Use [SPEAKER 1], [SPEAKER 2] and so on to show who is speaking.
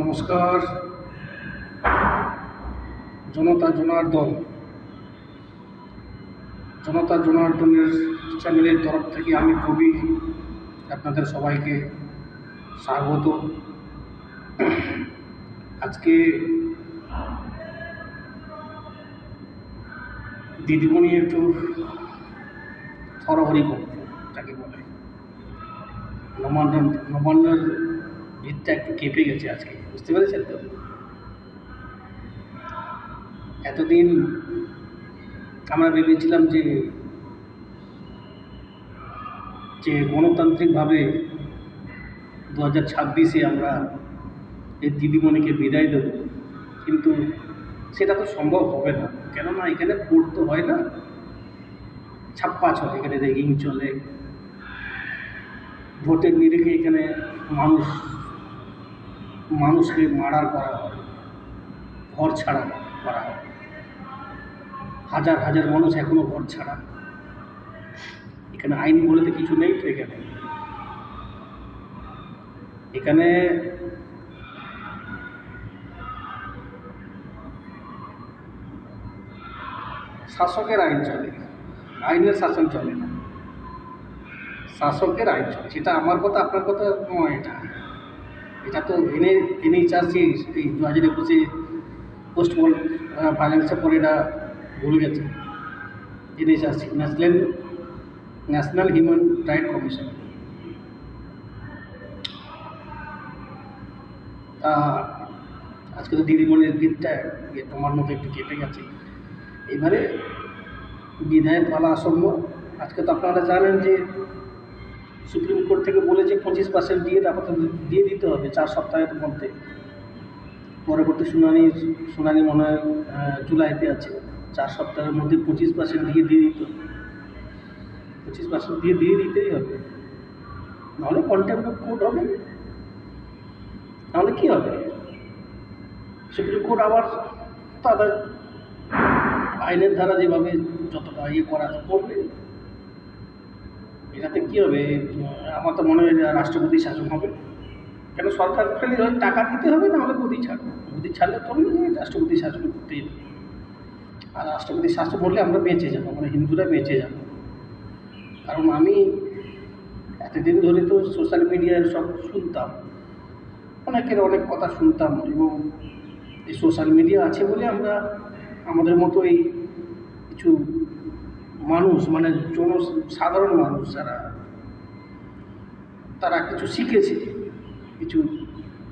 [SPEAKER 1] নমস্কার। জনতা জনার্দন জনতা জনার্দনের চ্যানেলের তরফ থেকে আমি কবি আপনাদের সবাইকে স্বাগত। আজকে দিদিমণি একটু হরহরি করব, যাকে বলে নবান্নের ভিতটা একটু কেঁপে গেছে আজকে, বুঝতে পেরেছেন তো? এতদিন আমরা ভেবেছিলাম যে গণতান্ত্রিকভাবে 2026-এ আমরা এই দিদিমণিকে বিদায় দেব, কিন্তু সেটা তো সম্ভব হবে না। কেননা এখানে ভোট তো হয় না, ছাপ্পা চলে, এখানে রেগিং চলে, ভোটের নিরিখে এখানে মানুষকে মার্ডার করা হয়, ঘর ছাড়া করা হয়। হাজার হাজার মানুষ এখনো ঘর ছাড়া। এখানে আইন বলতে কিছু নেই তো। এখানে শাসকের আইন চলে, আইনের শাসন চলে না, শাসকের আইন চলে। সেটা আমার কথা আপনার কথা নয়। এটা তো NHRC এই 2021-এ পোস্ট ভায়োলেন্সের পরে এটা ভুলে গেছে। NHRC national human right commission. তা আজকে তো দিদিমণির ভিতটা তোমার মতো একটু কেটে গেছে। এবারে বিদায়ের পালা আসন্ন। আজকে তো আপনারা জানেন যে সুপ্রিম কোর্ট থেকে বলেছে 25% আপাতত দিয়ে দিতে হবে 4 সপ্তাহের মধ্যে। পরবর্তী শুনানি মনে হয় জুলাইতে আছে। 4 সপ্তাহের মধ্যে 25% দিয়ে দিতে হবে। 25% দিয়ে দিতেই হবে, নাহলে কন্টেম্প্ট অফ কোর্ট হবে। নাহলে কী হবে? সুপ্রিম কোর্ট আবার তাদের আইনের ধারা যেভাবে যতটা করা করবে। এটাতে কী হবে? আমার তো মনে হয় রাষ্ট্রপতি শাসন হবে। কেন সরকার খালি টাকা দিতে হবে, নাহলে গদি ছাড়লে চলবে, রাষ্ট্রপতি শাসন করতেই হবে। আর রাষ্ট্রপতি শাসন করলে আমরা বেঁচে যাবো, মানে হিন্দুরা বেঁচে যাবো। কারণ আমি এতদিন ধরে তো সোশ্যাল মিডিয়ায় সব শুনতাম, অনেকের অনেক কথা শুনতাম, এবং এই সোশ্যাল মিডিয়া আছে বলে আমরা আমাদের মতো এই কিছু মানুষ, মানে সাধারণ মানুষ যারা, তারা কিছু শিখেছে, কিছু